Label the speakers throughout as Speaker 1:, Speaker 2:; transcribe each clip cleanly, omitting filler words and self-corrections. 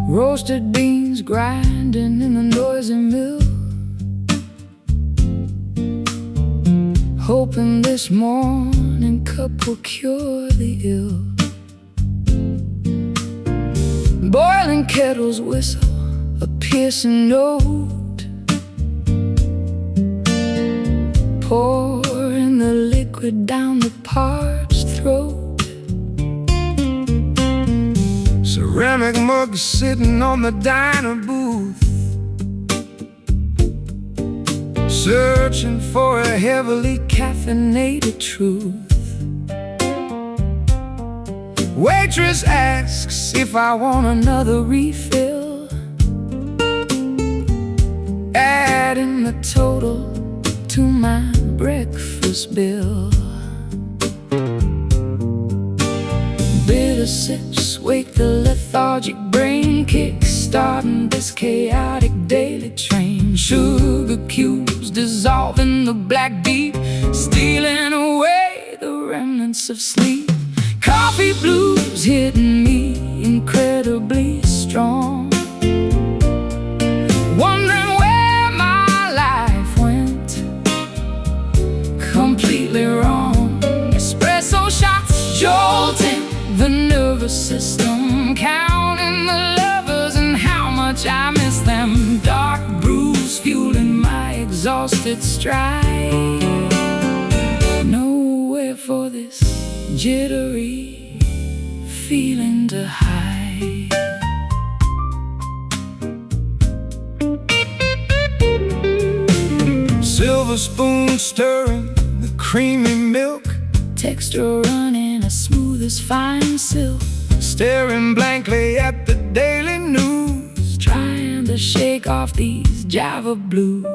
Speaker 1: Roasted beans grinding in the noisy mill, hoping this morning cup will cure the ill. Boiling kettles whistle a piercing note, pouring the liquid down the parched throat. Ceramic mugs sitting on the diner booth, searching for a heavily caffeinated truth. Waitress asks if I want another refill, adding the total to my breakfast bill. Bitter sips wake the lethargic brain, kick-starting this chaotic daily train. Sugar cubes dissolving the black deep, stealing away the remnants of sleep. Coffee blues hitting me incredibly strong, wondering where my life went completely wrong. Espresso shots jolting the nervous system, counting the lovers and how much I miss them. Dark brews fueling my exhausted stride, nowhere for this jittery feeling to hide. Silver spoon stirring the creamy milk, texture running as smooth as fine silk. Staring blankly at the daily news, trying to shake off these Java blues.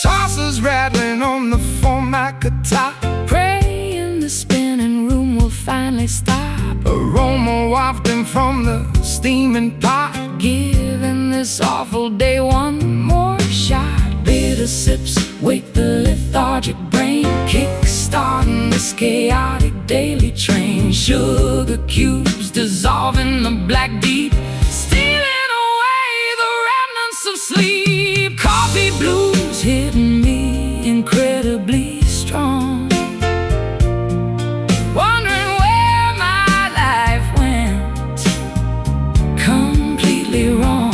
Speaker 1: Saucers rattling on the formica top, praying the spinning room will finally stop. Aroma wafting from the steaming pot, giving this awful day one more shot. Bitter sips wake the lethargic brain, kick-starting this chaotic daily train. Sugar cubes dissolving the black deep, stealing away the remnants of sleep. Coffee blues hitting me incredibly strong, wondering where my life went completely wrong.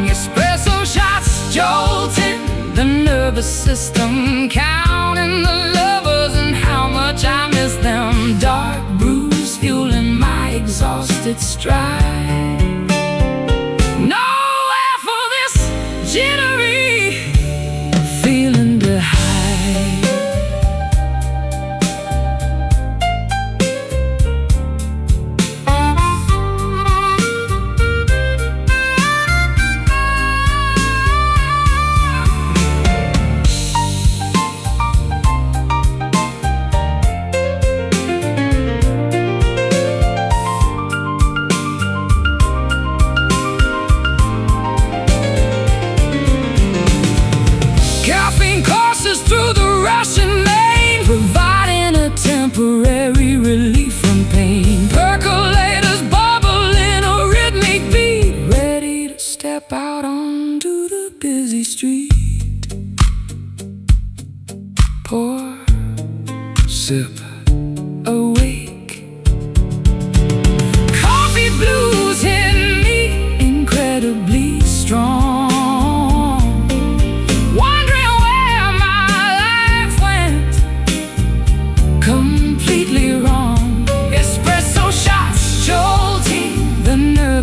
Speaker 1: Espresso shots jolting the nervous system, counting the lovers and how much I miss them. Dark brews fueling my exhausted stride, nowhere for this jittery feeling to hide. Through the rushing lane, providing a temporary relief from pain. Percolators bubbling a rhythmic beat, ready to step out onto the busy street. Pour, sip, awake. Coffee blues hit me incredibly strong,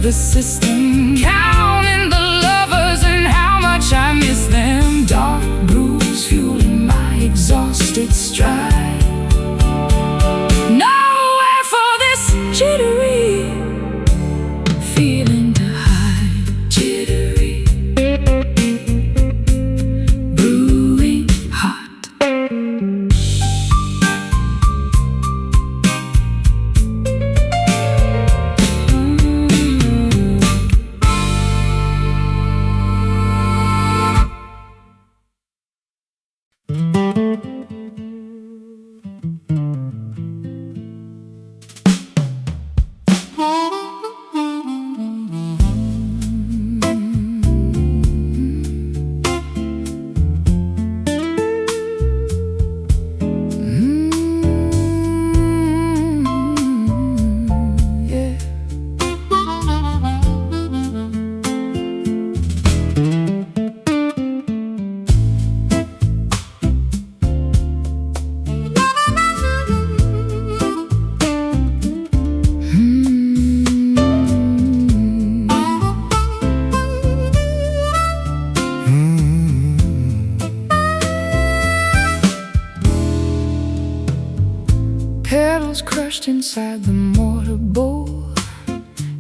Speaker 1: the system, counting the lovers and how much I miss them. Dark brews fueling my exhausted stride, immersed inside the mortar bowl,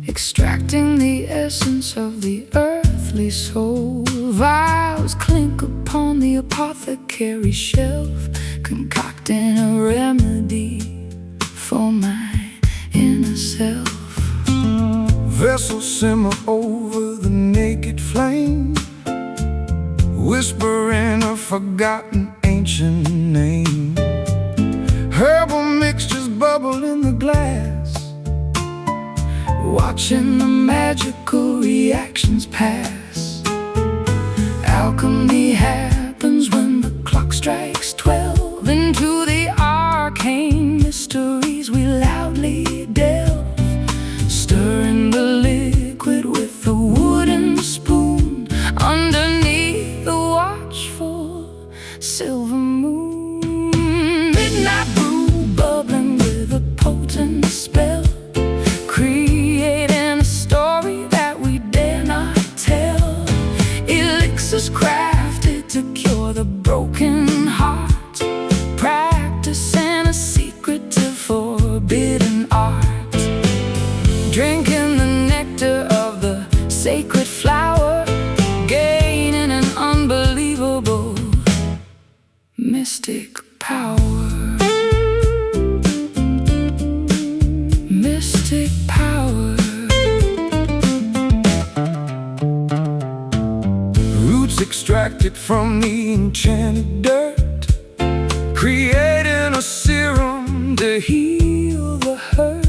Speaker 1: extracting the essence of the earthly soul. Vials clink upon the apothecary shelf, concocting a remedy for my inner self.
Speaker 2: Vessels simmer over the naked flame, whispering a forgotten ancient name. Herbal mixtures bubble in the glass, watching the magical reactions pass. Alchemy happens when the clock strikes 12. Into the arcane mysteries we loudly delve, stirring the liquid with a wooden spoon underneath the watchful silver moon. Midnight brew bubbling with a potent spell, creating a story that we dare not tell. Elixirs crafted to cure the broken heart, practicing a secretive forbidden art. Drinking the nectar of the sacred flower, gaining an unbelievable mystic power. Mystic power. Roots extracted from the enchanted dirt, creating a serum to heal the hurt.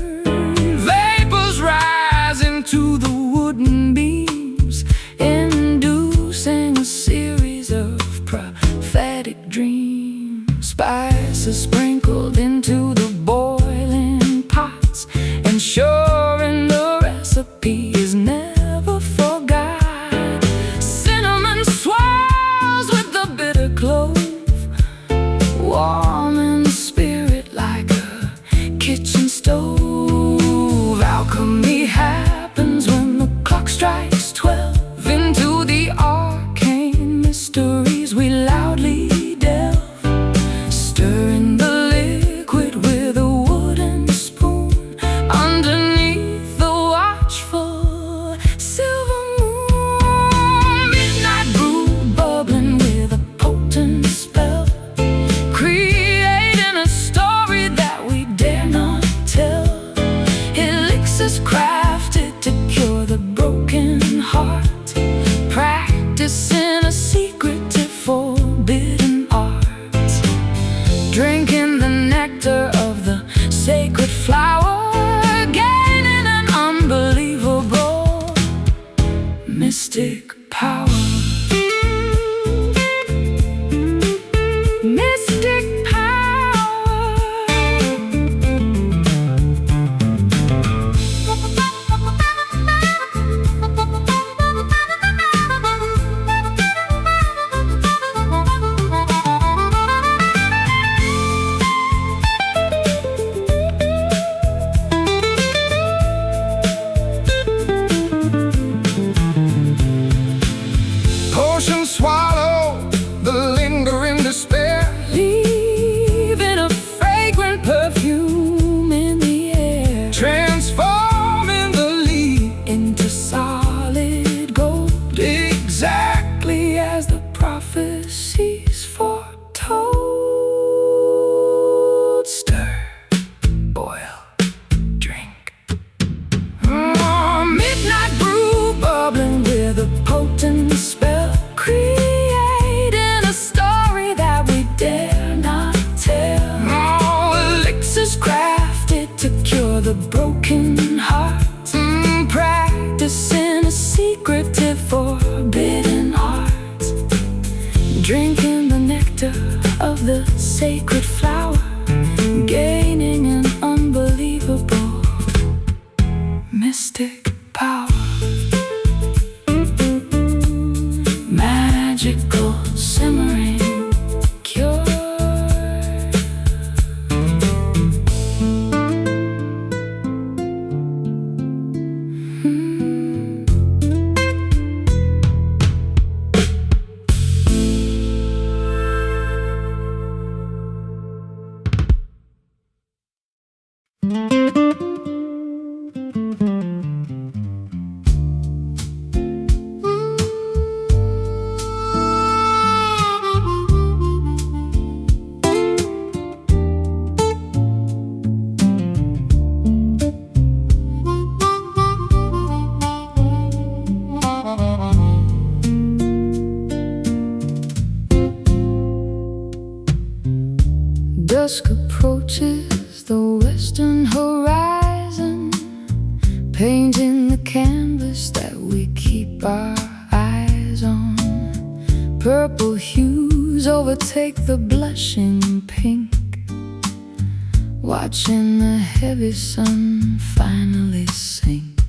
Speaker 2: Vapors rise into the wooden beams, inducing a series of prophetic dreams. Spices sprinkled into the boiling pots, ensuring the recipe is never forgot. Cinnamon swirls with the bitter clove, warming the spirit like a kitchen stove. Alchemy happens when the clock strikes 12. Into the arcane mysteries we loudly delve, stirring the liquid with a wooden spoon underneath the watchful silver moon. Midnight brew bubbling with a potent spell, creating a story that we dare not tell. Elixirs crafted to cure the broken heart, practicing a secretive forbidden art. Drinking the nectar of the sacred flower, gaining an unbelievable mystic power. Mystic power. Potion swallow the lingering despair, leaving a fragrant perfume in the air. Transforming the lead into solid gold, exactly as the prophecies foretold. Stir, boil, drink. Midnight brew bubbling with a potent spell, creating a story that we dare not tell. Elixirs crafted to cure the broken heart, practicing a secretive forbidden art. Drinking the nectar of the sacred flower, gaining an unbelievable mystic power. Magical simmering cure. dusk approaches the western horizon, painting the canvas that we keep our eyes on. Purple hues overtake the blushing pink, watching the heavy sun finally sink.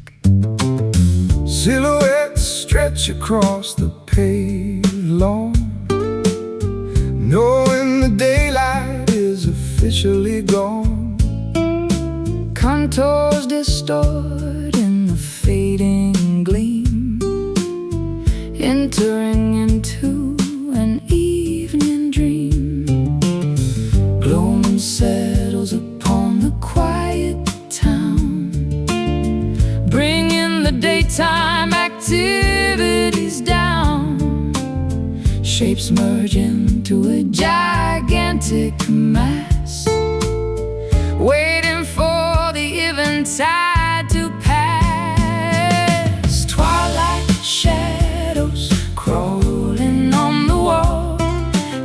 Speaker 1: Silhouettes stretch across the paved lawn, knowing the daylight is officially gone.
Speaker 2: Contours distort in the fading gleam, entering into an evening dream. Gloaming settles upon the quiet town, bringing the daytime activities down. Shapes merge into a gigantic mass, waiting for the eventide to pass. Twilight shadows crawling on the wall,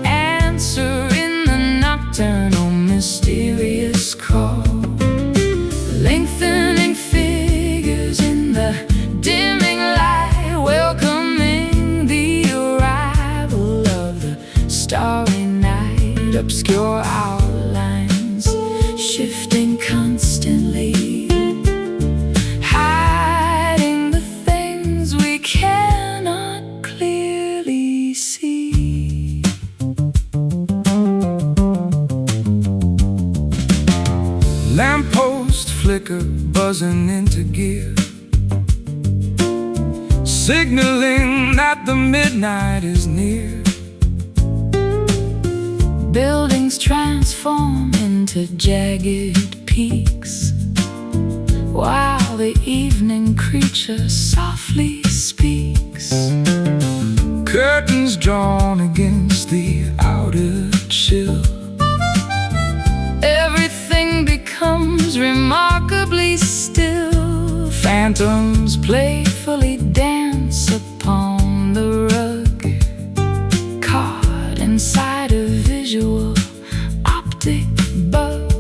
Speaker 2: answering the nocturnal mysterious call. Lengthening figures in the dimming light, welcoming the arrival of the starry night. Obscure outlines shifting constantly, hiding the things we cannot clearly see.
Speaker 1: Lamppost flicker buzzing into gear, signaling that the midnight is near.
Speaker 2: Buildings transform into jagged peaks, while the evening creature softly speaks.
Speaker 1: Curtains drawn against the outer chill,
Speaker 2: Everything becomes remarkably still. Phantoms playfully dance upon the rug, caught inside a visual optic bug.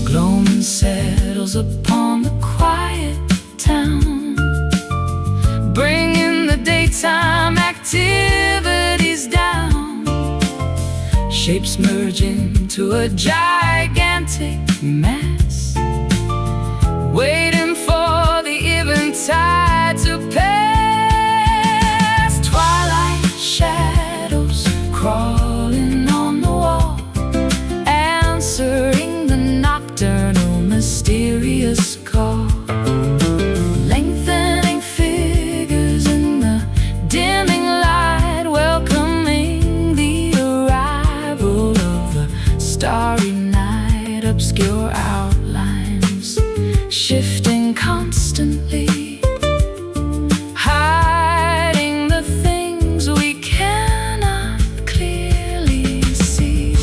Speaker 2: Gloaming settles upon the quiet town, bringing the daytime activities down. Shapes merge into a gigantic mass, waiting for the eventide to pass. Twilight shadows crawling on the wall, answering the nocturnal mysterious call. Lengthening figures in the dimming light, welcoming the arrival of the starry night. Obscure outlines shifting constantly, hiding the things we cannot clearly see.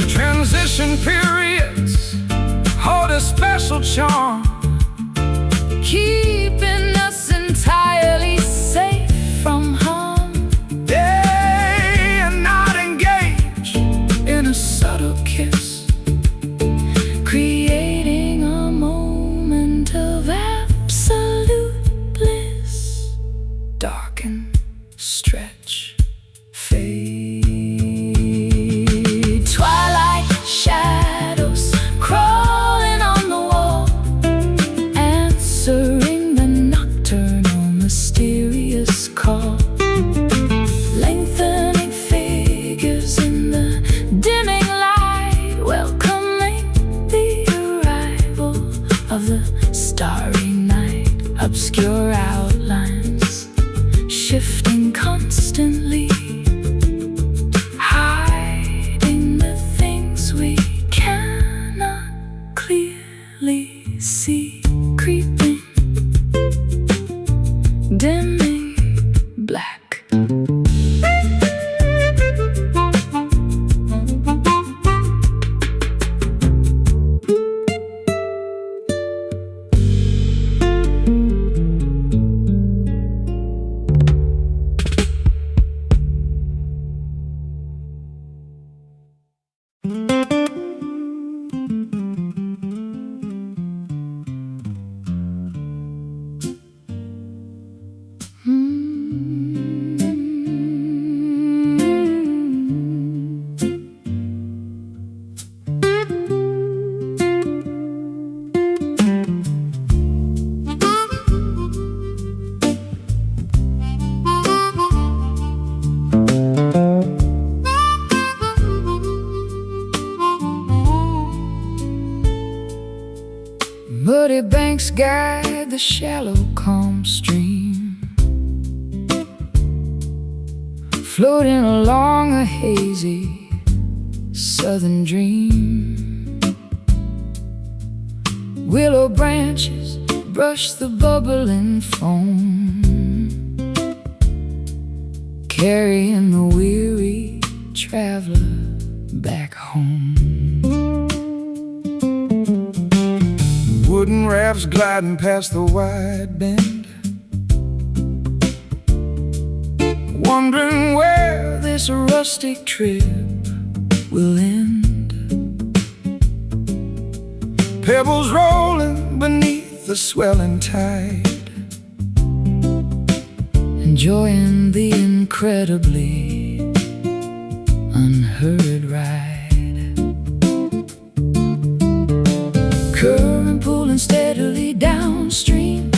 Speaker 1: transition periods hold a special charm,
Speaker 2: Keeping us entirely safe from harm.
Speaker 1: day and night engage
Speaker 2: In a subtle kiss, creating a moment of absolute bliss. Darken, stretch, fade. Twilight shadows crawling on the wall, answering the nocturnal mysterious call. Lengthening figures in the dimming light, welcoming the arrival of the starry night. Obscure outlines shifting constantly, hiding the things we cannot clearly see. Creeping, dimming Muddy banks guide the shallow, calm stream, floating along a hazy southern dream. Willow branches brush the bubbling foam, carrying the weary traveler back home.
Speaker 1: Wooden rafts gliding past the wide bend, wondering where this rustic trip will end. Pebbles rolling beneath the swelling tide,
Speaker 2: enjoying the incredibly unheard ride. Current pulling steadily downstream,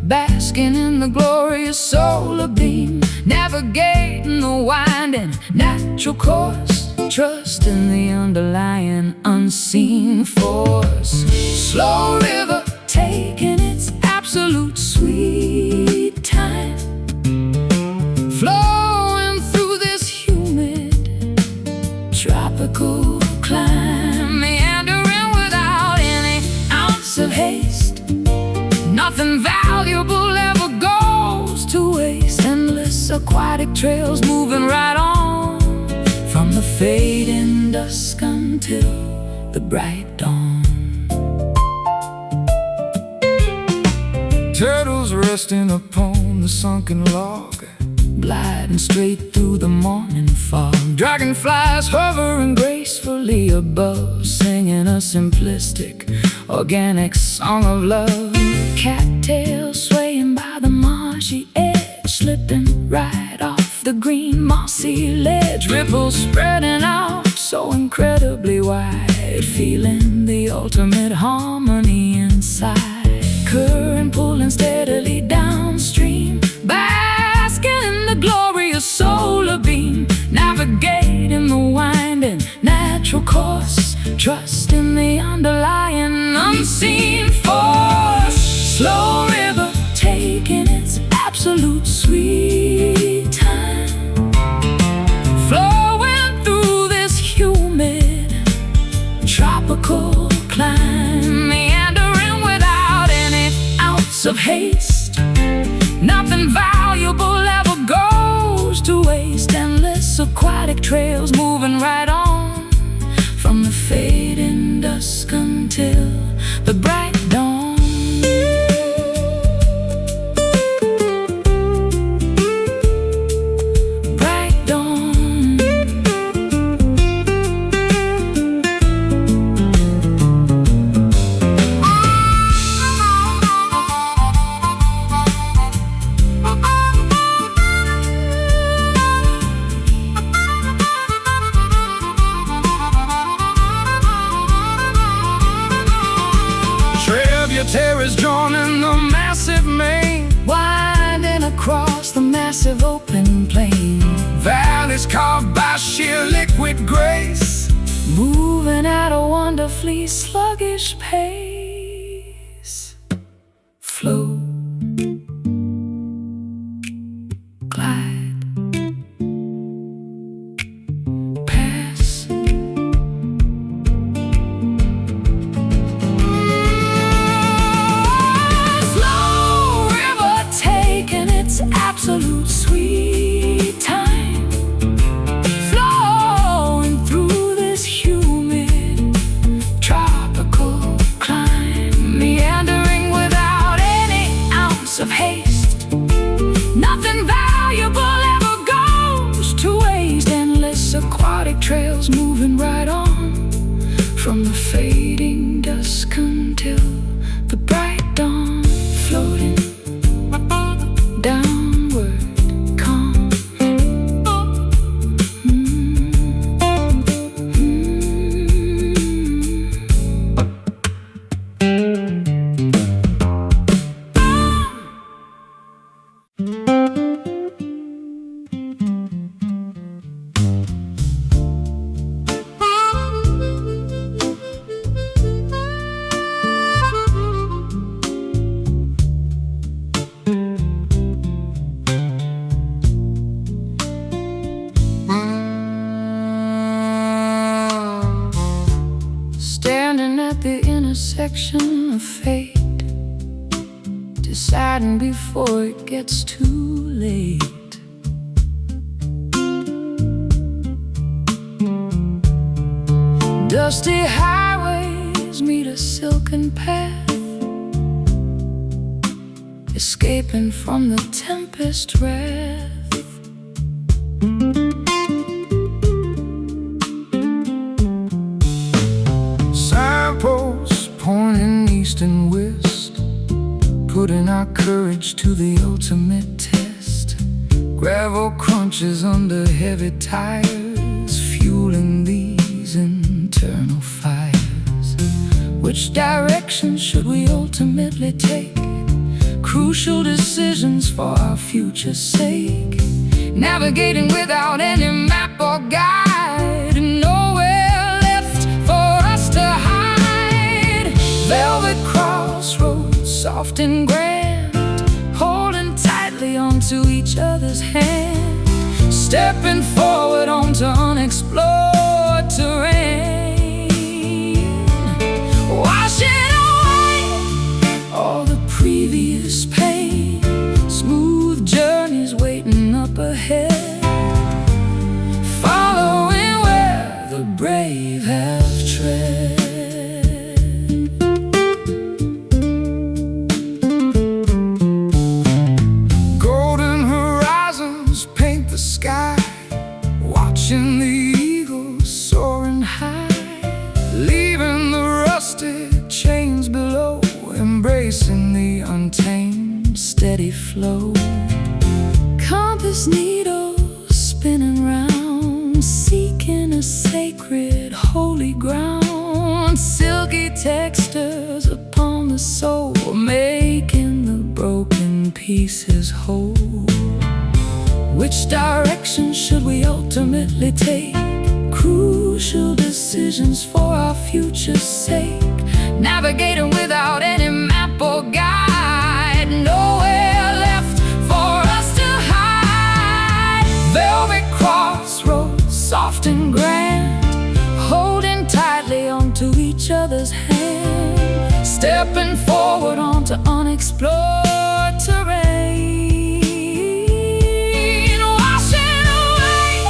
Speaker 2: basking in the glorious solar beam, navigating the winding natural course, trusting the underlying unseen force. Slow river taking its absolute sweet time, flowing through this humid tropical climb, meandering without any ounce of haste. Nothing valuable ever goes to waste. Endless aquatic trails moving right on, from the fading dusk until the bright dawn.
Speaker 1: turtles resting upon the sunken log,
Speaker 2: gliding straight through the morning fog.
Speaker 1: dragonflies hovering
Speaker 2: Gracefully above, singing a simplistic, organic song of love. Cattails swaying by the marshy edge, slipping right off the green mossy ledge. Ripples spreading out so incredibly wide, feeling the ultimate harmony inside. Current pulling steadily downstream, basking in the glorious solar beam, navigating the winding natural course, trusting the underlying unseen force. Slow river taking its absolute sweet time, flowing through this humid tropical climb, meandering without any ounce of haste. Nothing valuable ever goes to waste. Endless aquatic trails moving right on, from the fading dusk until the bright dawn. Bright dawn.
Speaker 1: Tributaries drawn in the massive main,
Speaker 2: Winding across the massive open plain,
Speaker 1: valleys carved by sheer liquid grace,
Speaker 2: moving at a wonderfully sluggish pace. Flow, glide, pass. Slow river taking its absolute sweet time, flowing through this humid tropical climb, meandering without any ounce of haste. Nothing valuable ever goes to waste. Endless aquatic trails moving right on, from the fading dusk until the bright dawn, floating downward, calm. standing at the intersection of fate, deciding before it gets too late. Dusty highways meet a silken path, escaping from the tempest wrath.
Speaker 1: Signposts pointing east and west, putting our courage to the ultimate test. Gravel crunches under heavy tires, fueling these internal fires. Which direction should we ultimately take? Crucial decisions for our future's sake. Navigating without any map or guide, nowhere left for us to hide. Velvet crossroads, soft and grand, holding tightly onto each other's hand, stepping forward onto unexplored terrain, washing away all the previous pain. Smooth journeys waiting up ahead, following where the brave have tread. Golden horizons paint the sky, watching the eagles soaring high, leaving the rusted chains below, embracing the untamed steady flow. Compass needles spinning round, seeking a sacred holy ground. Silky textures upon the soul, making the broken pieces whole. Which direction should we ultimately take? Crucial decisions for our future's sake. Navigating without any map or guide, nowhere left for us to hide. Velvet crossroads, soft and grand, holding tightly onto each other's hand, stepping forward onto unexplored terrain, washing away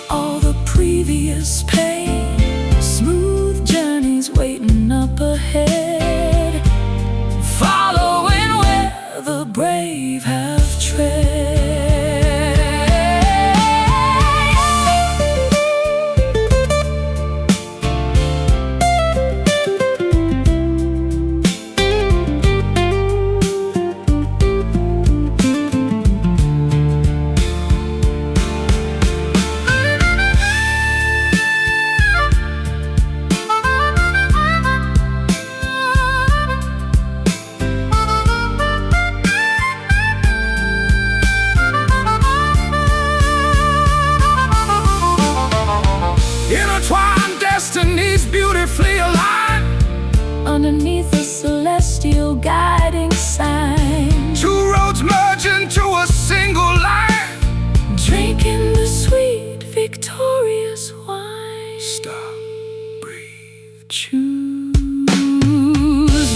Speaker 1: all the previous pain. Smooth journeys waiting up ahead, following where the brave have tread. Intertwined destinies beautifully aligned, underneath a celestial guiding sign. Two roads merge into a single line, drinking the sweet victorious wine. Stop, breathe, choose.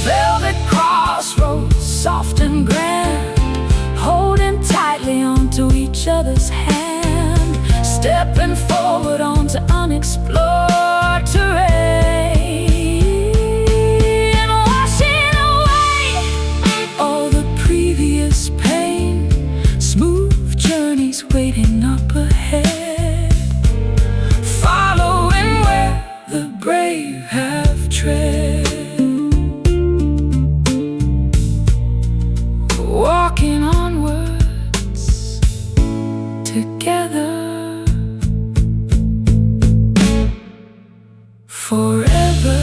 Speaker 1: Velvet crossroads, soft and grand, holding tightly onto each other's hand, stepping forward onto unexplored terrain, washing away all the previous pain. Smooth journeys waiting up ahead, following where the brave have tread. Walking onwards together forever.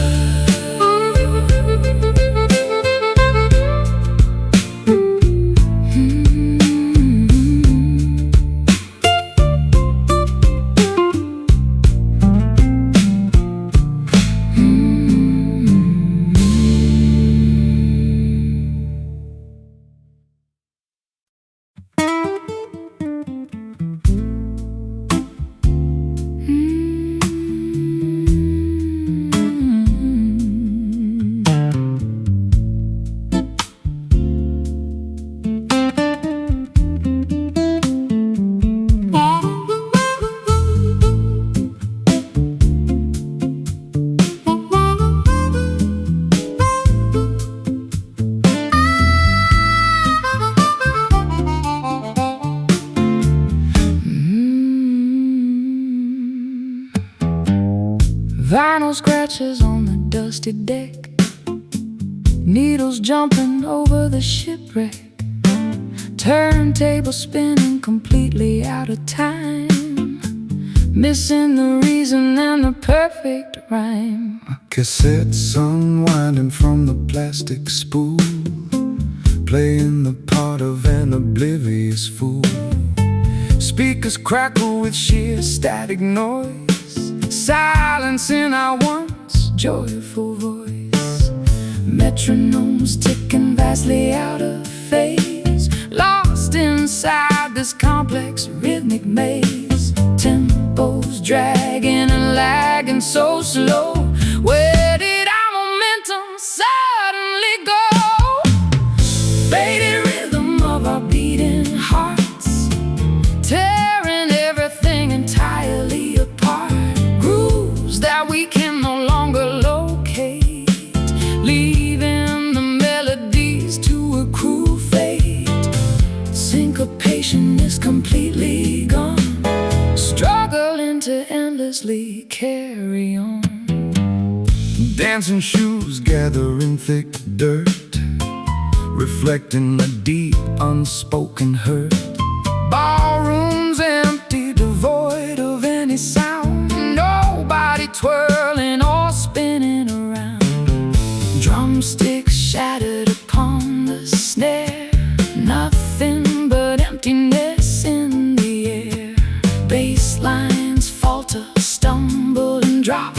Speaker 2: scratches on the dusty deck, needles jumping over the shipwreck, turntable spinning completely out of time, missing the reason and the perfect rhyme.
Speaker 1: Cassettes unwinding from the plastic spool, playing the part of an oblivious fool. Speakers crackle with sheer static noise, silencing our once joyful voice. Metronomes ticking vastly out of phase, lost inside this complex rhythmic maze. Tempos dragging and lagging so slow. Where did our momentum suddenly go? Faded rhythm of our beating hearts, tearing everything entirely apart. Grooves that we can no longer locate, leaving the melodies to accrue fate. Syncopation is completely gone, struggling to endlessly carry on. Dancing shoes gathering thick dirt, reflecting the deep unspoken hurt. Ballrooms empty, devoid of any sound, nobody twirling or spinning around. Drumsticks shattered upon the snare, nothing but emptiness in the air. Bass lines falter, stumble and drop,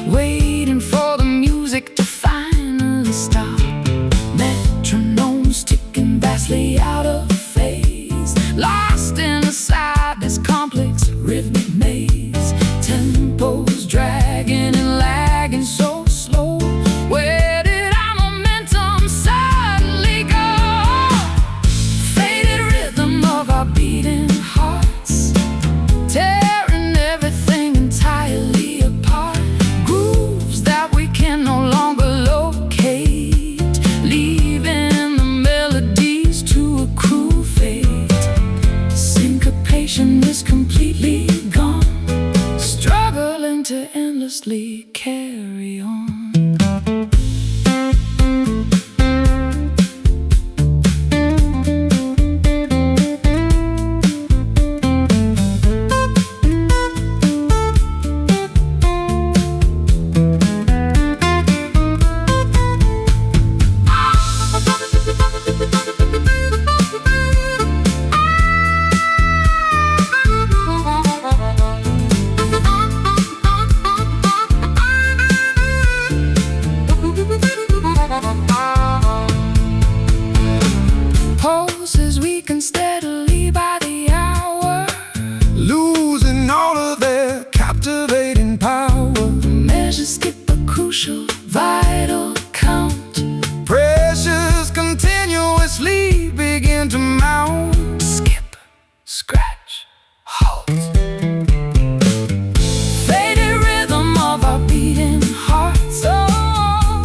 Speaker 1: waiting for the music to finally stop. Metronomes ticking vastly out of phase, lost inside this complex rhythmic maze. Tempos dragging and lagging so slow. Where did our momentum suddenly go? Faded rhythm of our beating hearts, tearing everything entirely apart. Grooves that we can no longer locate, leaving the melodies to accrue fate. Syncopation is completely gone, struggling to endlessly carry on. Pulses weaken steadily by the hour, losing all of their captivating power. Measures skip a crucial, vital count. Pressures continuously begin to mount. Skip, scratch, halt. Faded rhythm of our beating hearts,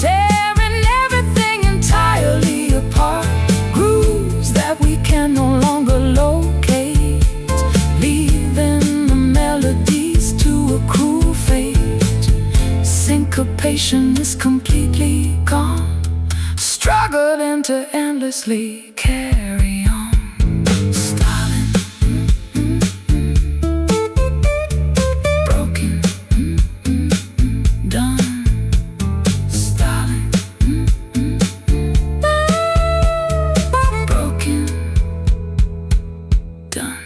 Speaker 1: tearing everything entirely apart. Grooves that we can no longer locate, leaving the melodies to accrue fate. Syncopation is completely gone, struggling to endlessly carry on. Stalling, broken, done. Stalling, broken, done.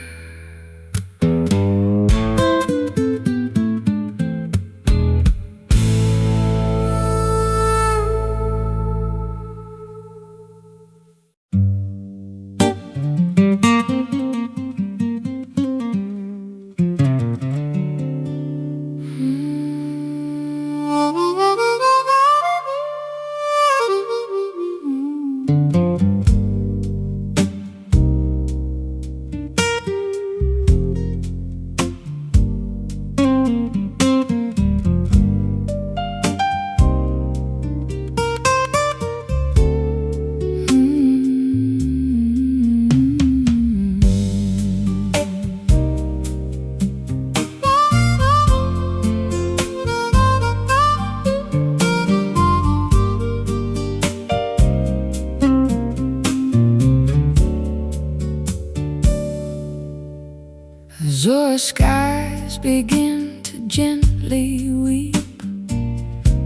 Speaker 2: where skies begin to gently weep,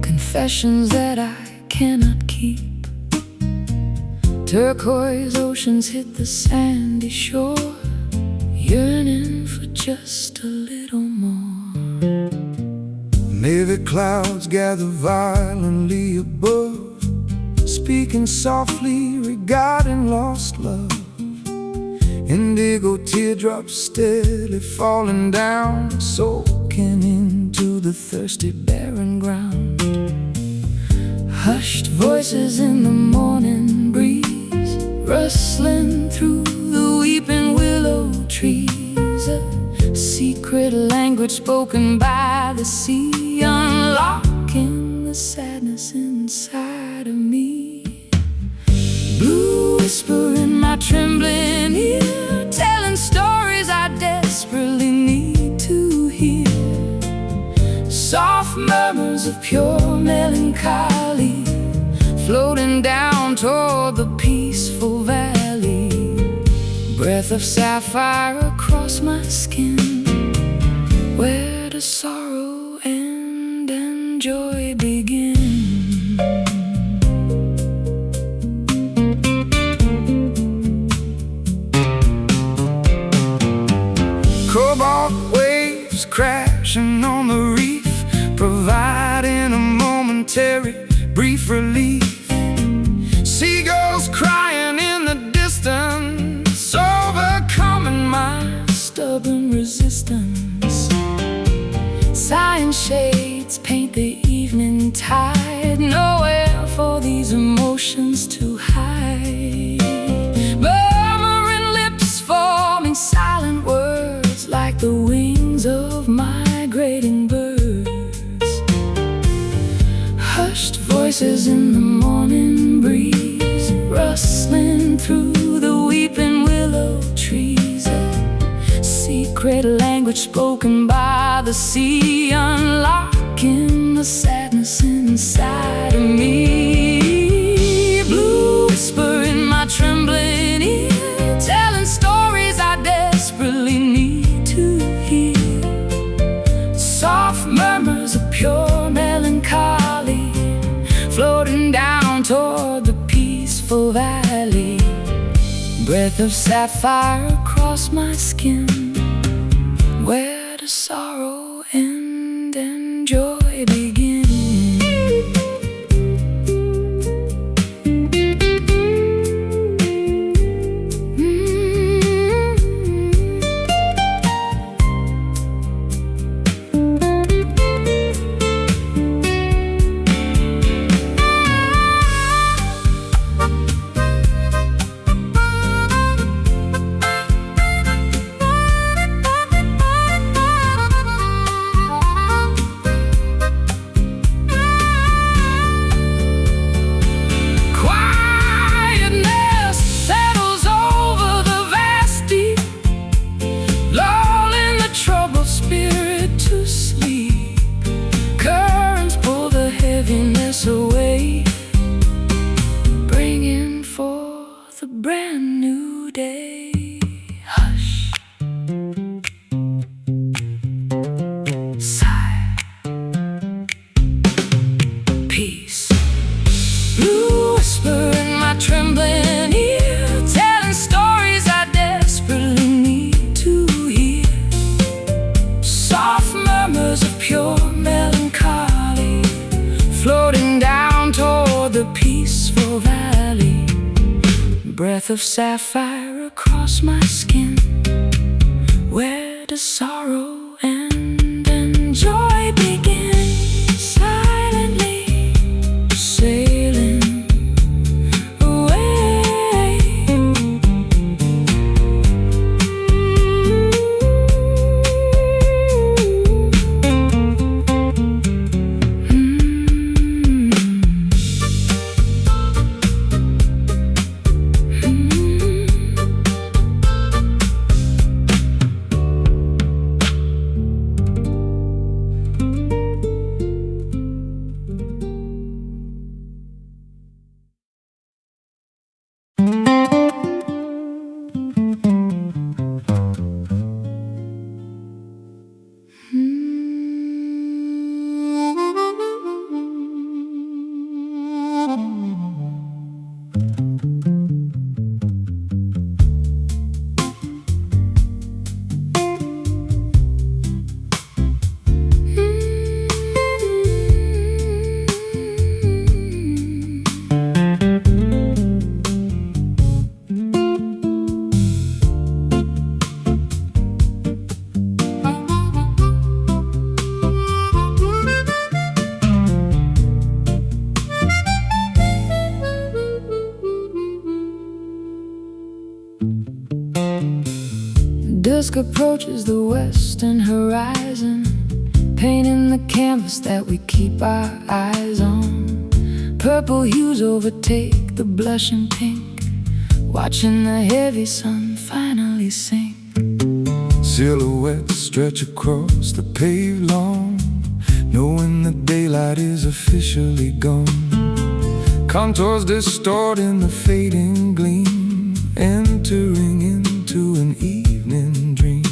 Speaker 2: confessions that I cannot keep. Turquoise oceans hit the sandy shore, yearning for just a little more.
Speaker 1: Navy clouds gather violently above, speaking softly regarding lost love. Indigo teardrops steadily falling down, soaking into the thirsty barren ground. Hushed voices in the morning breeze, rustling through the weeping willow trees. A secret language spoken by the sea, unlocking the sadness inside of me. Blue whisper in my trembling ear, telling stories I desperately need to hear. Soft murmurs of pure melancholy, floating down toward the peaceful valley. Breath of sapphire across my skin, where does sorrow end and joy begin? Cobalt waves crashing on the reef, providing a momentary, brief relief. Seagulls crying in the distance, overcoming my stubborn resistance. Sighing shades paint the evening tide, nowhere for these emotions to hide. Murmuring lips forming silent words, like the wings of migrating birds. Hushed voices in the morning breeze, rustling through the weeping willow trees. A secret language spoken by the sea, unlocking the sadness inside of me. Blue whisper in my trembling ear, telling stories I desperately need to hear. Soft murmurs of pure melancholy, floating down toward the peaceful valley. Breath of sapphire across my skin, where does sorrow end and joy begin? Away, bringing forth a brand new day. Hush, sigh, peace. Blue whisper in my trembling ear, telling stories I desperately need to hear. Soft murmurs of pure melancholy, floating down toward the peaceful valley. Breath of sapphire across my skin, where does sorrow end and joy begin? Silently sailing away.
Speaker 2: dusk approaches the western horizon, painting the canvas that we keep our eyes on. Purple hues overtake the blushing pink, watching the heavy sun finally sink.
Speaker 1: Silhouettes stretch across the paved lawn, knowing the daylight is officially gone. Contours distort in the fading gleam, entering into an evening dream.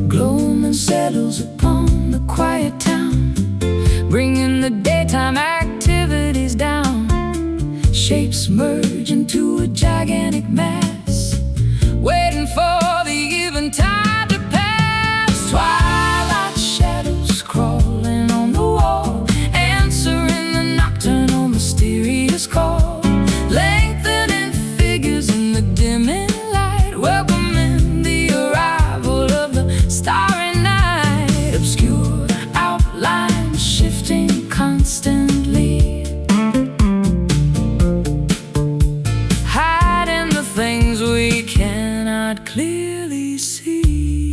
Speaker 2: Gloaming settles upon the quiet town, bringing the daytime activities down. Shapes merge into a gigantic mass, waiting for the eventide to pass. Twilight shadows crawling on the wall, answering the nocturnal mysterious call. Lengthening figures in the dimming light, welcoming the arrival of the starry night. Obscure outlines shifting constantly, hiding the things we cannot clearly see.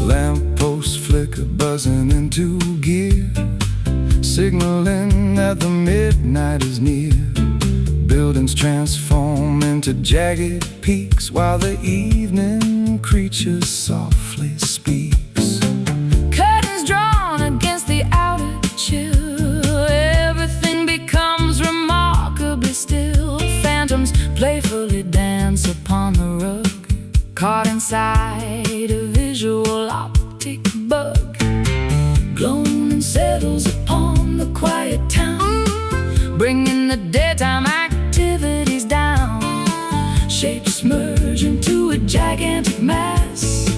Speaker 1: Lampposts flicker, buzzing into gear, signaling that the midnight is near. Buildings transform into jagged peaks, while the evening creature softly speaks.
Speaker 2: Curtains drawn against the outer chill, everything becomes remarkably still. Phantoms playfully dance upon the rug, caught inside a visual optic bug. Gloaming settles upon the quiet town, bringing the daytime activities down. Shapes merge into a gigantic mass,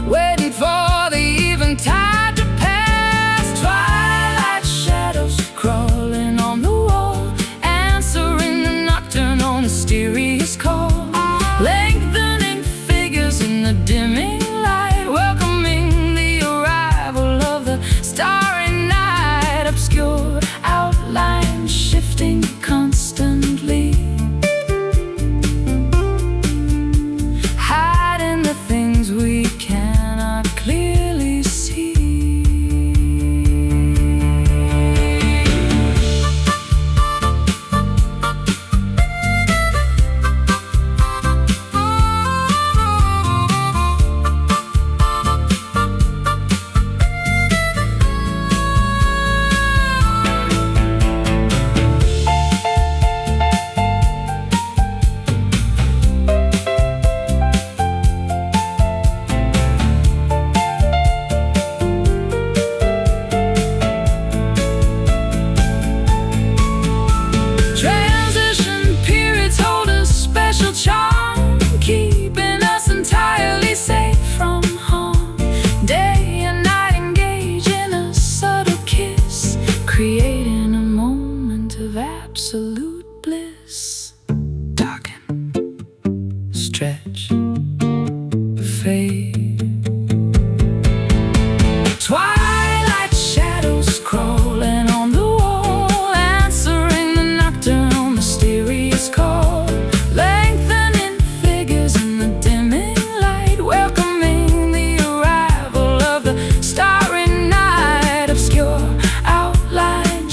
Speaker 2: waiting for the eventide to pass. Twilight shadows crawling on the wall, answering the nocturnal mysterious call. Lengthening figures in the dimming light, welcoming the arrival of the starry night. Obscure outlines shifting constantly, hiding the things we cannot clearly see. Transition periods hold a special charm, keeping us entirely safe from harm. Day and night engage in a subtle kiss, creating a moment of absolute bliss. Darken, stretch, fade. Twilight shadows crawling on the wall, answering the nocturnal mysterious call. Lengthening figures in the dimming light, welcoming the arrival of the starry night. Obscure outlines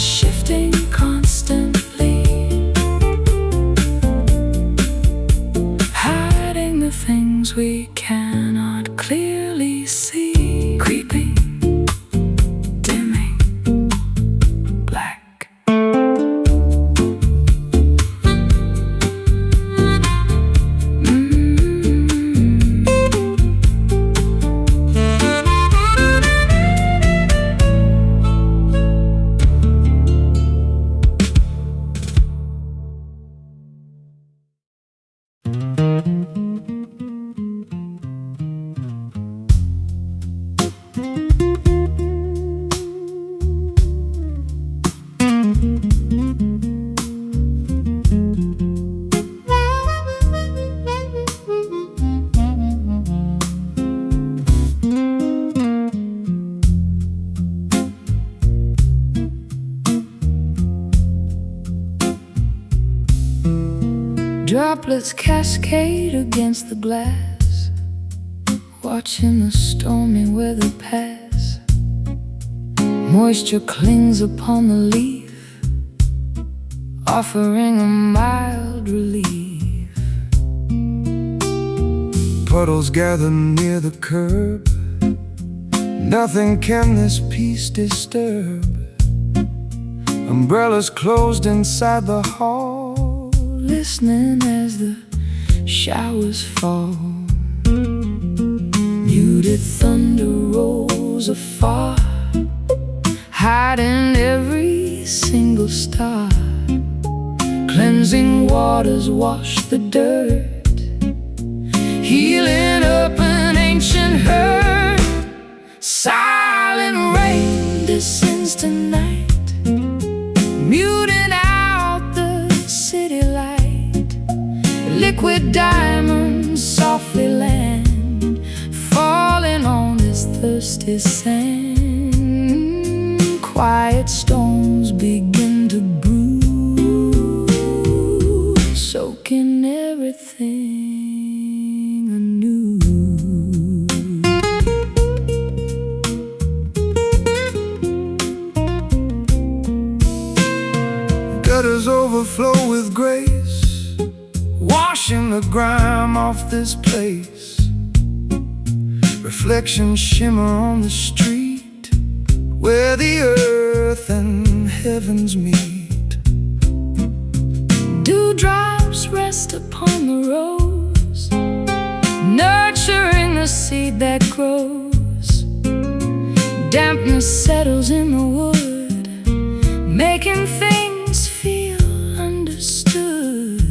Speaker 2: Droplets cascade against the glass, watching the stormy weather pass. Moisture clings upon the leaf, offering a mild relief.
Speaker 1: Puddles gather near the curb, nothing can this peace disturb. Umbrellas closed inside the hall,
Speaker 2: listening as the showers fall. Muted thunder rolls afar, hiding every single star. Cleansing waters wash the dirt, healing up an ancient hurt. Silent rain descends tonight, muting out the city light. Liquid diamonds softly land, falling on this thirsty sand. Quiet storms begin to brew, soaking everything anew.
Speaker 1: Gutters overflow with grace, washing the grime off this place. Reflections shimmer on the street, where the earth and heavens meet.
Speaker 2: Dewdrops rest upon the rose, nurturing the seed that grows. Dampness settles in the wood, making things feel understood.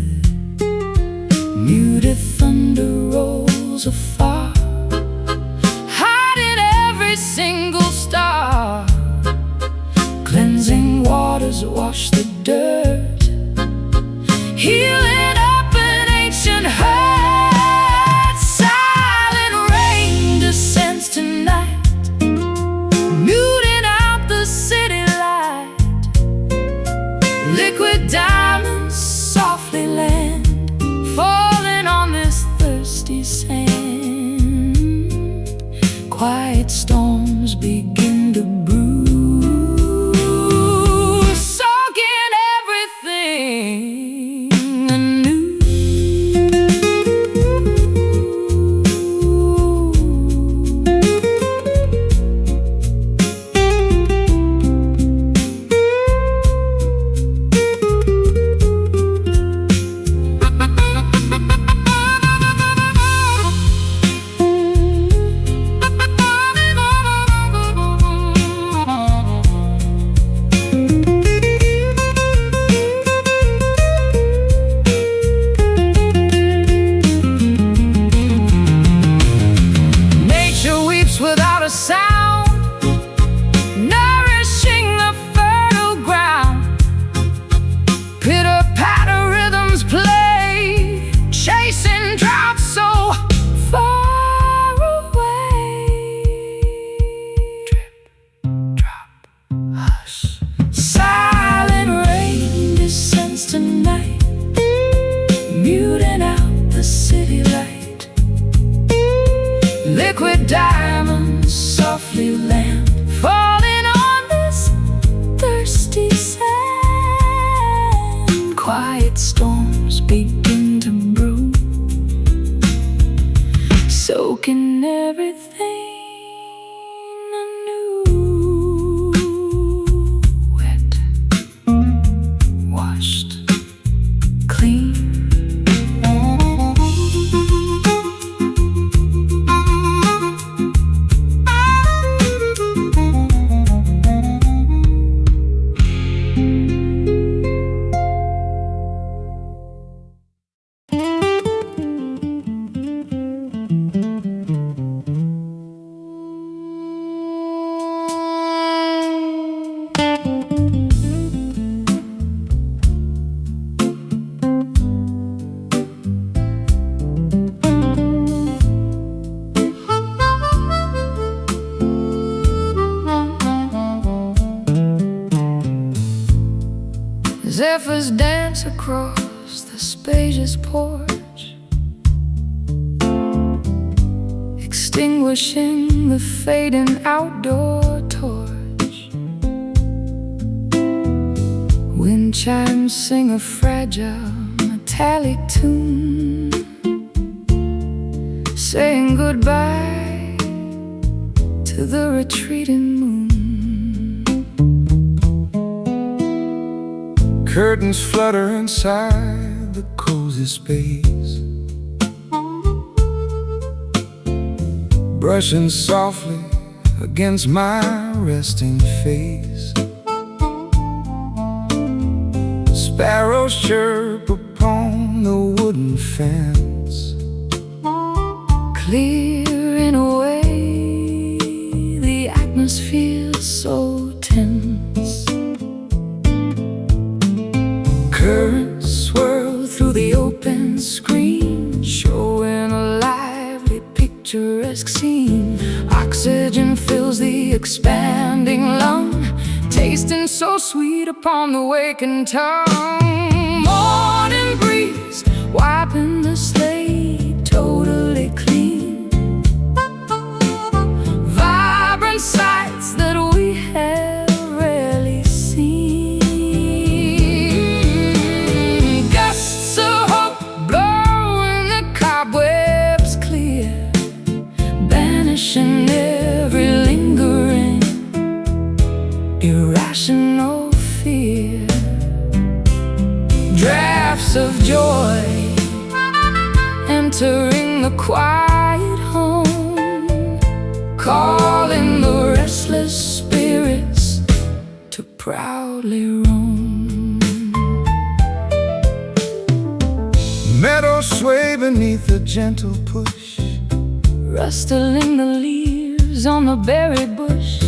Speaker 2: Muted thunder rolls afar, hiding every single star. Cleansing waters wash the dirt, healing up an ancient hurt. Silent rain descends tonight, muting out the city light. Liquid diamonds softly land, falling on this thirsty sand. Quiet storms begin to brew, soaking everything anew. Nature weeps without a sound, nourishing the fertile ground. Pitter-patter rhythms play, chasing droughts so far away. Drip, drop, hush. Silent rain descends tonight, muting out the city light. Liquid diamonds softly land, falling on this thirsty sand. Quiet storms begin to brew, soaking everything anew. Wet, washed, clean. Zephyrs dance across across the spacious porch, extinguishing the fading outdoor torch. Wind chimes sing a fragile metallic tune, saying goodbye to the retreating moon.
Speaker 1: Curtains flutter inside the cozy space, brushing softly against my resting face. Sparrows chirp upon the wooden fence,
Speaker 2: clearing away the atmosphere so tense. Currents swirl through the open screen, showing a lively, picturesque scene. Oxygen fills the expanding lung, tasting so sweet upon the waking tongue. Morning breeze wiping the slate totally clean, vibrant sights that we have rarely seen. Gusts of hope blowing the cobwebs clear, banishing every lingering irrational fear. Drafts of joy entering the quiet home, calling the restless spirits to proudly roam.
Speaker 1: meadows sway beneath a gentle push,
Speaker 2: rustling the leaves on the berry bush.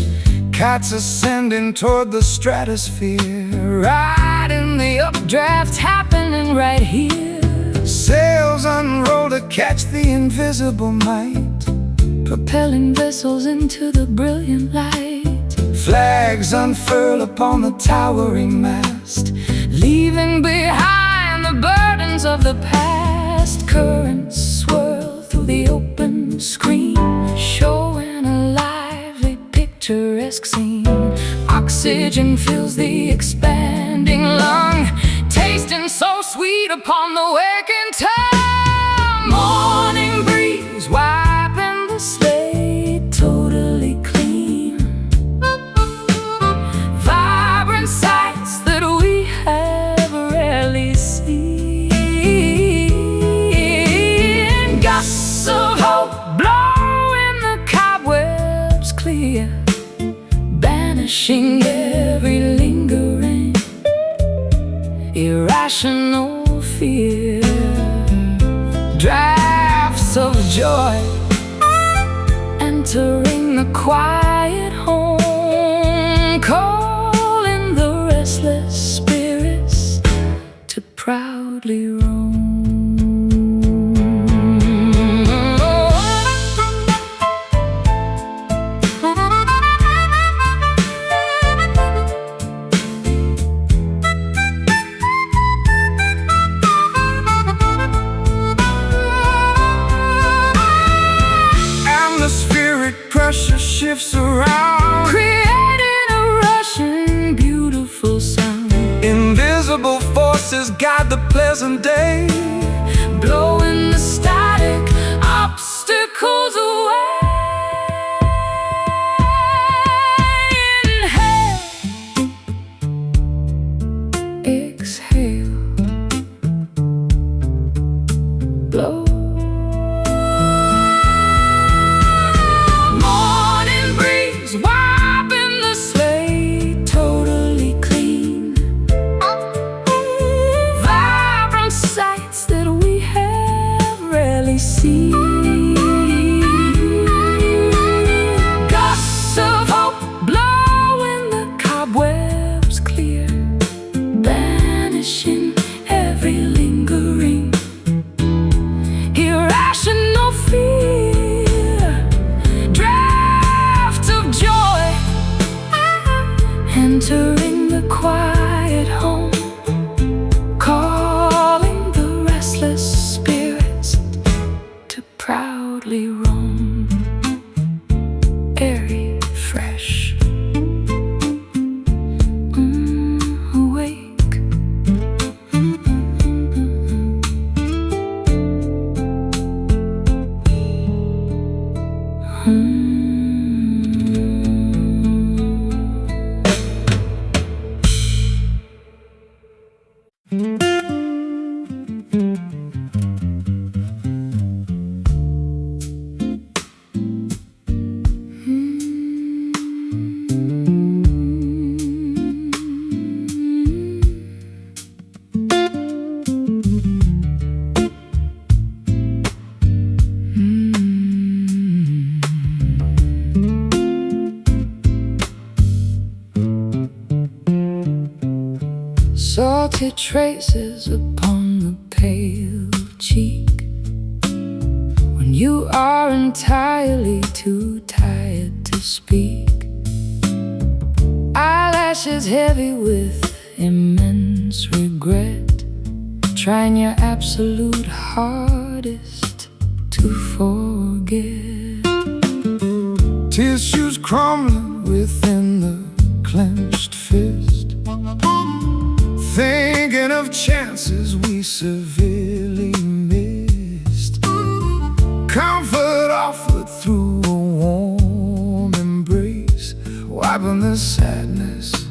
Speaker 1: cats ascending toward the stratosphere,
Speaker 2: Riding the updraft happening right here.
Speaker 1: sails unroll to catch the invisible might,
Speaker 2: Propelling vessels into the brilliant light.
Speaker 1: flags unfurl upon the towering mast,
Speaker 2: Leaving behind the burdens of the past. Currents swirl through the open screen, showing a lively, picturesque scene. Oxygen fills the expanding lung, tasting so sweet upon the waking tongue. Morning breeze wiping the slate totally clean, vibrant sights that we have rarely seen. Gusts of hope blowing the cobwebs clear, banishing every lingering irrational fear. Drafts of joy entering the quiet home, calling the restless spirits to proudly roam.
Speaker 1: pressure shifts around,
Speaker 2: creating a rushing, beautiful sound.
Speaker 1: Invisible forces guide the pleasant day,
Speaker 2: blowing the static obstacles away. Inhale, exhale, blow. See gusts of hope blowing the cobwebs clear, banishing every lingering irrational fear. Draft of joy entering the quiet home, calling Salty traces upon the pale cheek when you are entirely too tired to speak. Eyelashes heavy with immense regret, trying your absolute hardest to forget.
Speaker 1: Tissues crumbling within the clenched fist, thinking of chances we severely missed. Comfort offered through a warm embrace, wiping the sadness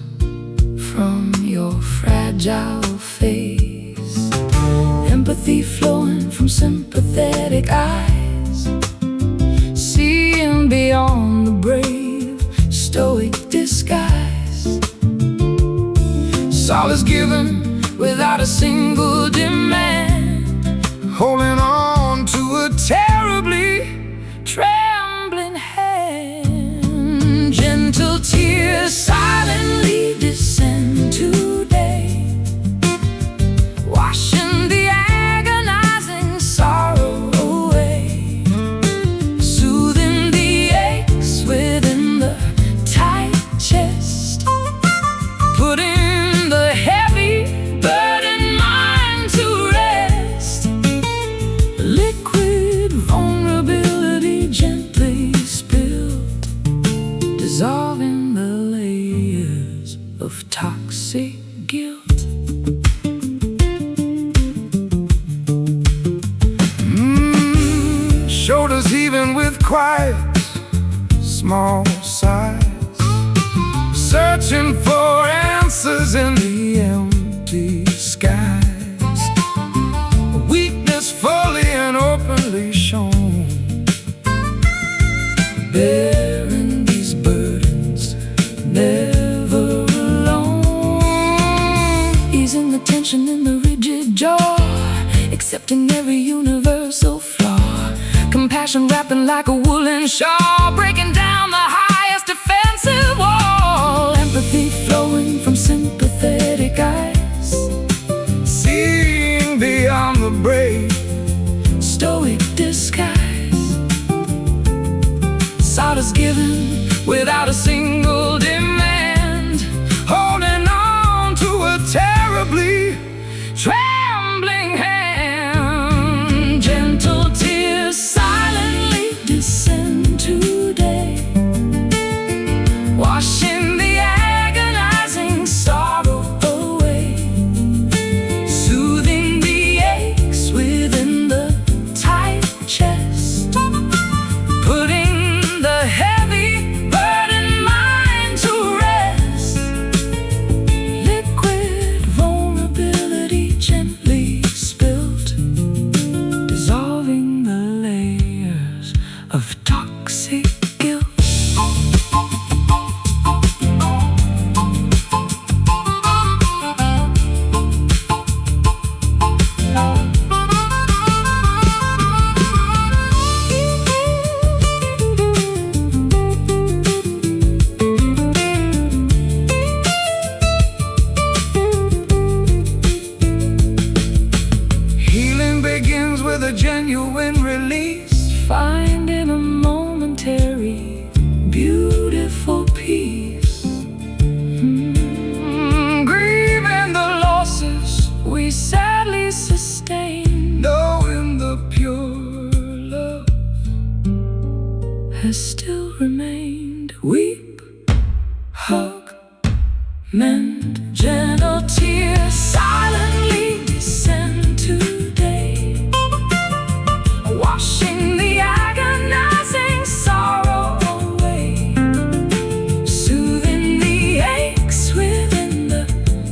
Speaker 1: from your fragile face. Empathy flowing from sympathetic eyes, seeing beyond the brave, stoic disguise. Solace given without a single demand, holding on to a terribly trembling hand. Gentle tears silently descend today, washing the agonizing sorrow away, soothing the aches within the tight chest, putting dissolving the layers of toxic guilt. Shoulders heaving with quiet, small sighs, searching for answers in the empty skies. Weakness fully and openly shown, bearing these burdens, never alone. Easing the tension in the rigid jaw, accepting every universal flaw. Compassion wrapping like a woolen shawl, breaking down the highest defensive wall. Empathy flowing from sympathetic eyes, seeing beyond the brave, stoic disguise. Solace given without a single demand, holding on to a terribly trembling hand. Gentle tears silently descend today, washing the agonizing sorrow away, soothing the aches within the tight chest, putting the heavy burdened mind to rest. Liquid vulnerability gently spilt, dissolving the layers of toxic guilt. Healing begins with a genuine release, finding a momentary, beautiful peace. Grieving the losses we sadly sustain, knowing the pure love has still remained. Weep, hug, mend. Gentle tears silently descend today, washing the agonizing sorrow away, soothing the aches within the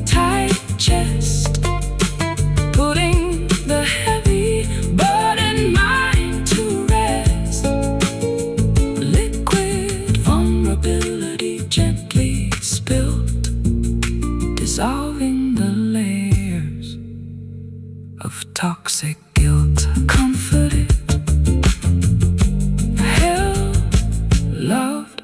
Speaker 1: tight chest,
Speaker 2: dissolving the layers of toxic guilt. Comforted, held, loved.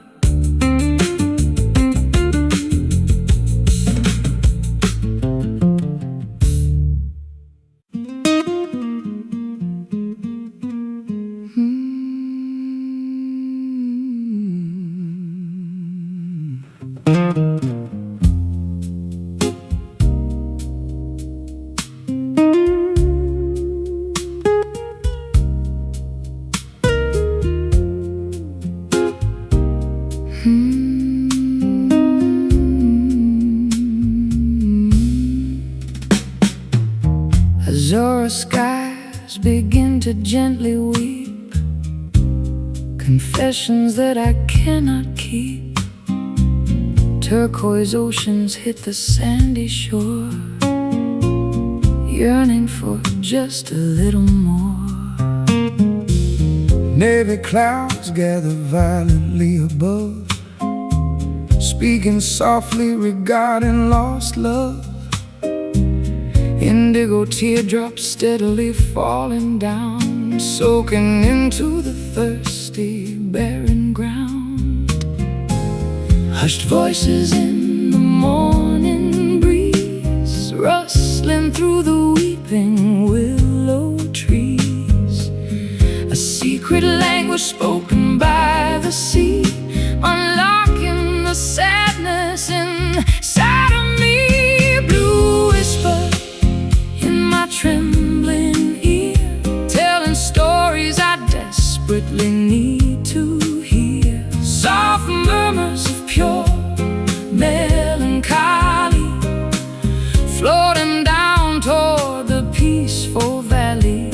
Speaker 1: Azure skies begin to gently weep, confessions that I cannot keep. Turquoise oceans hit the sandy shore, yearning for just a little more. Navy clouds gather violently above, speaking softly regarding lost love. Indigo teardrops steadily falling down, soaking into the thirsty, barren ground. Hushed voices in the morning breeze, rustling through the weeping willow trees. A secret language spoken by the sea, unlocking the sadness inside of me. Blue whisper in my trembling ear, telling stories I desperately need to hear. Soft murmurs of pure melancholy, floating down toward the peaceful valley.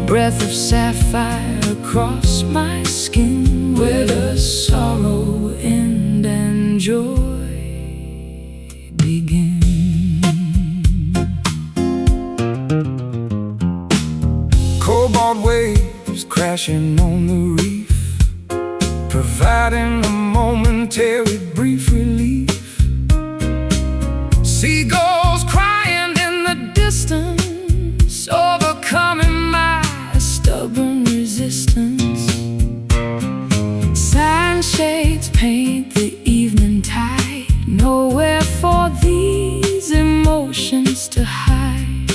Speaker 1: Breath of sapphire across my skin, where does sorrow end and joy begin? Cobalt waves crashing on the reef, providing a momentary brief relief. Seagulls crying in the distance, overcoming my stubborn resistance. Sunshades paint the evening tide, nowhere for these emotions to hide.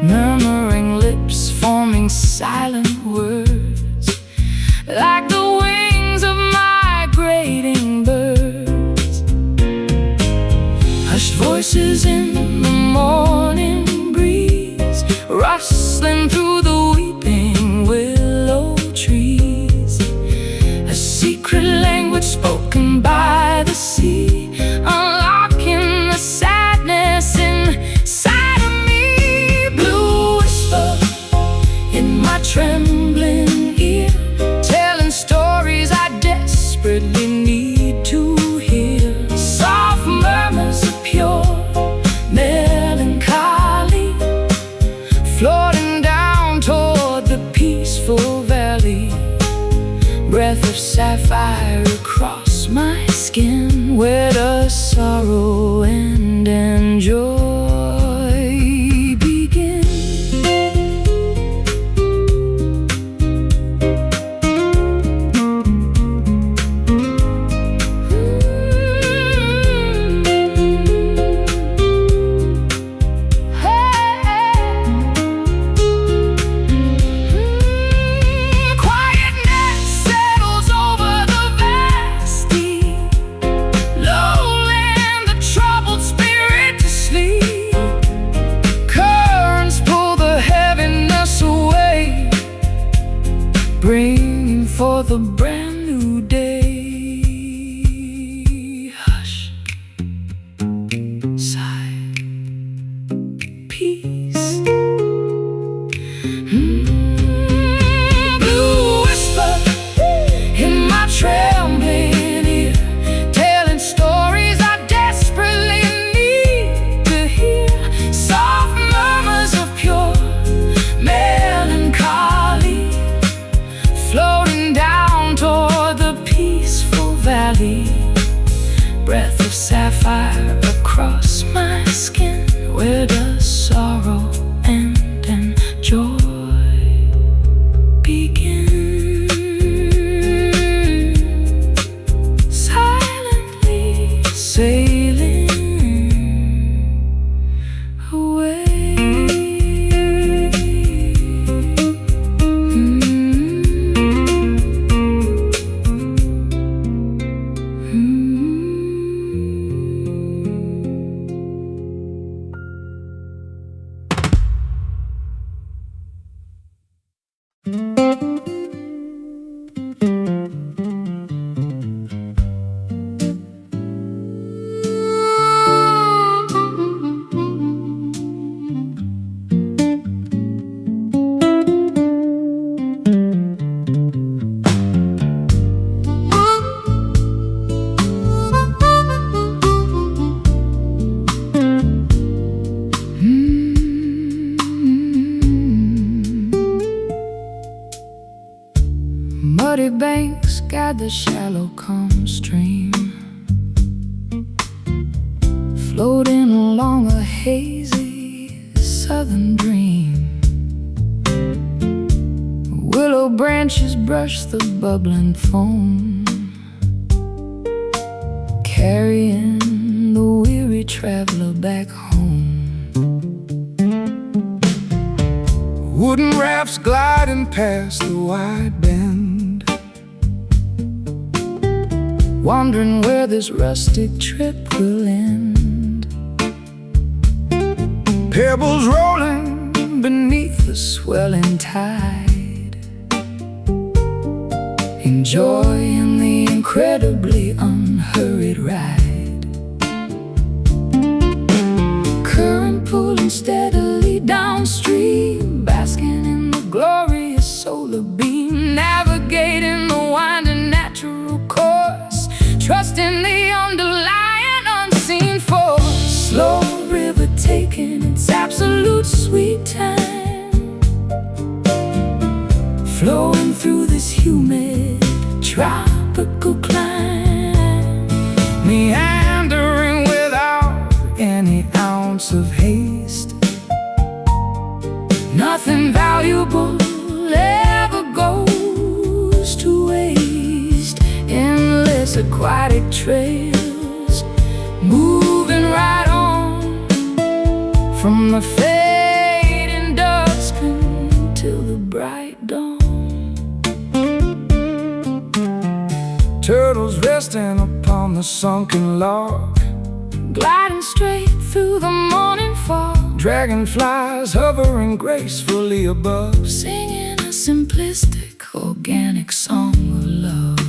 Speaker 1: Murmuring lips forming silent words, like the wings of migrating birds. Hushed voices in the morning breeze, rustling through the weeping willow trees. A secret language spoken by the sea, unlocking the sadness inside of me. Blue whisper in my trembling ear, telling stories I desperately need to hear. Soft murmurs of pure melancholy, floating down toward the peaceful valley. Breath of sapphire across my skin, where does sorrow end and joy begin? Quietness settles over the vast deep, lulling the troubled spirit to sleep. Currents pull the heaviness away, bringing forth a brand new day. Hush, sigh, peace. Blue whisper in my trembling ear, telling stories I desperately need to hear. Soft murmurs of pure melancholy, floating down to
Speaker 2: the shallow calm stream, floating along a hazy southern dream. Willow branches brush the bubbling foam, carrying the weary traveler back home.
Speaker 1: Wooden rafts gliding past the wide bend, wondering where this rustic trip will end. Pebbles rolling beneath the swelling tide, enjoying the incredibly unhurried ride. Current pulling steadily downstream, basking in the glorious solar beam, navigating the winding natural course, trusting the underlying unseen force. Slow river taking its absolute sweet time, flowing through this humid tropical climb, meandering without any ounce of haste. Nothing valuable ever goes to waste. Endless aquatic trails, moving right on from the fading dusk until the bright dawn. Turtles resting upon the sunken log, gliding straight through the morning fog. Dragonflies hovering gracefully above, singing a simplistic, organic song of love.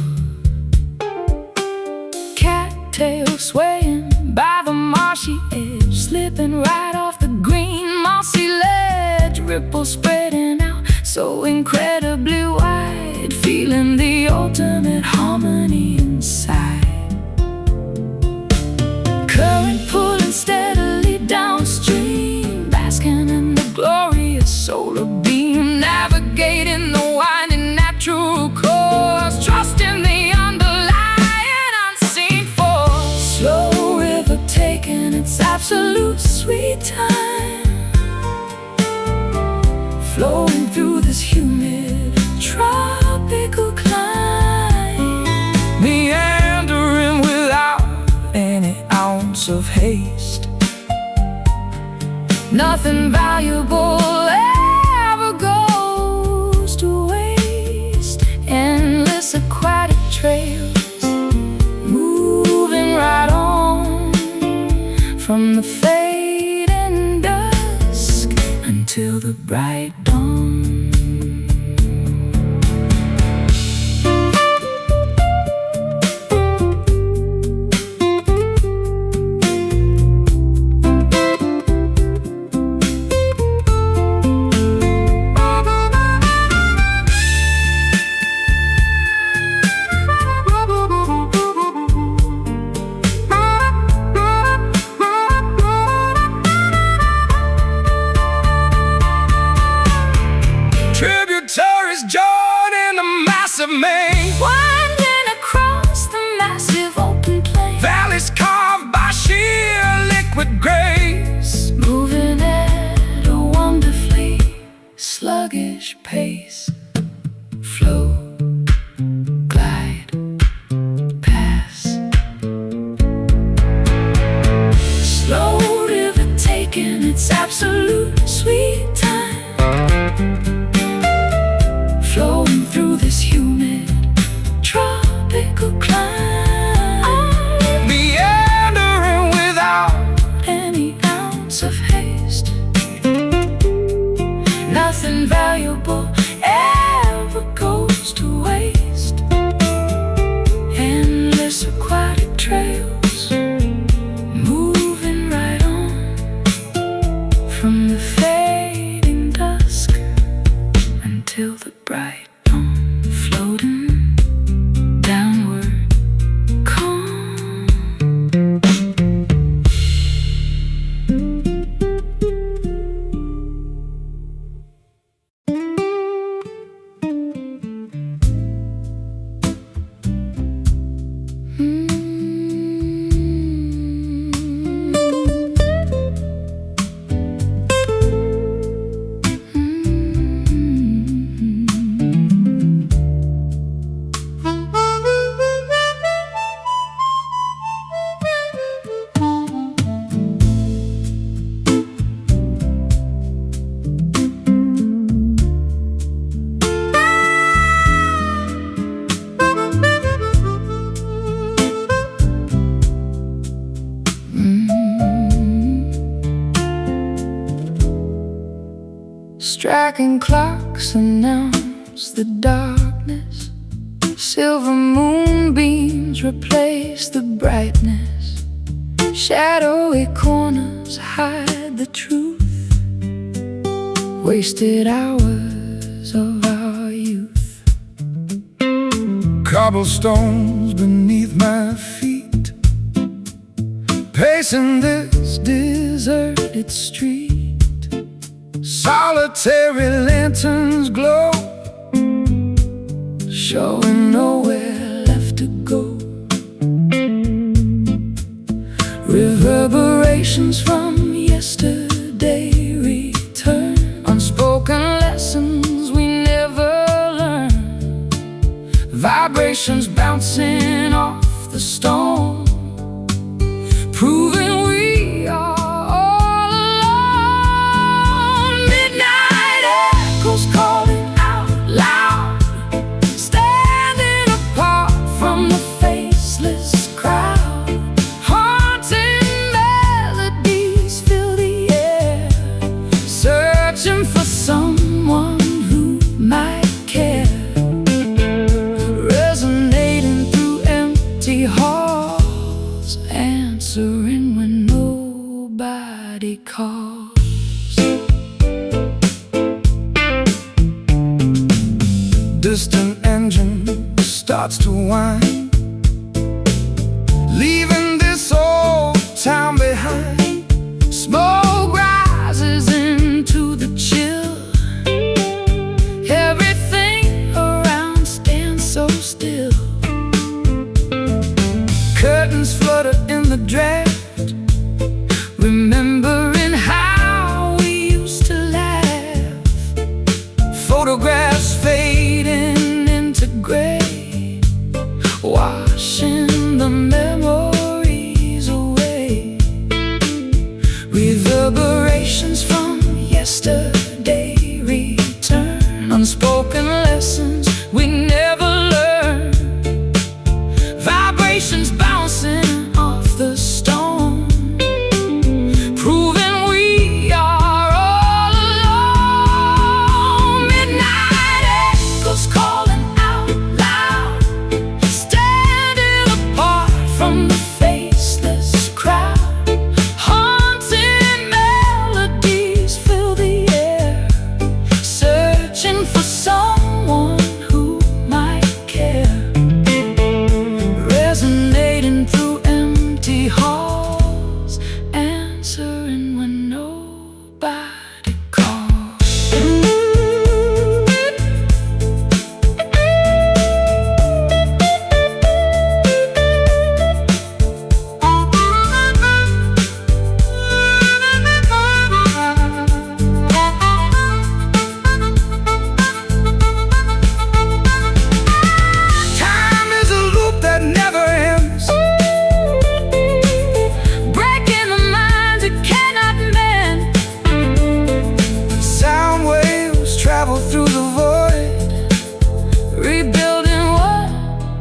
Speaker 1: Cattails swaying by the marshy edge, slipping right off the green mossy ledge. Ripples spreading out so incredibly wide, feeling the ultimate harmony inside. Current pulling steadily downstream, basking in the glorious solar beam, navigating the winding natural course, trusting the underlying unseen force. Slow river taking its absolute sweet time, flowing through this humid tropical climb, meandering without any ounce of haste. Nothing valuable ever goes to waste. Endless aquatic trails, moving right on from the fading dusk until the bright dawn. Tributaries join in the massive main,
Speaker 2: Winding across the massive open plain,
Speaker 1: valleys carved by sheer liquid grace,
Speaker 2: moving at a wonderfully sluggish pace. Flow, glide, pass. Slow river taking its absolute sweet time, flowing through this humid tropical climb,
Speaker 1: meandering without
Speaker 2: any ounce of haste. Nothing valuable Striking clocks announce the darkness. Silver moonbeams replace the brightness. Shadowy corners hide the truth. Wasted hours of our youth.
Speaker 1: Cobblestones beneath my feet, pacing this deserted street. Solitary lanterns glow, showing nowhere left to go. Reverberations from yesterday return. Unspoken lessons we never learned. Vibrations bouncing off the stone, proving we are all alone. Midnight echoes calling out loud, standing apart from the faceless crowd. Haunting melodies fill the air, searching for someone who might care. Resonating through empty halls, answering when nobody calls. Distant engine starts to whine, leaving this old town behind. Smoke rises into the chill. Everything around stands so still. Curtains flutter in the draft, remembering how we used to laugh. Photographs fading into gray, washing the memories away. Reverberations from yesterday return. Unspoken lessons we never learned. Vibrations bouncing off the stone, proving we are all alone. Midnight echoes calling out loud, standing apart from the faceless crowd. Haunting melodies fill the air, searching for someone who might care. Resonating through empty halls, answering when nobody calls. Time is a loop that never ends, breaking the minds it cannot mend. Sound waves travel through the void, rebuilding what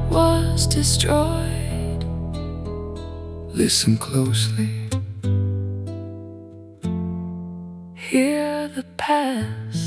Speaker 1: was destroyed. Listen closely, hear the past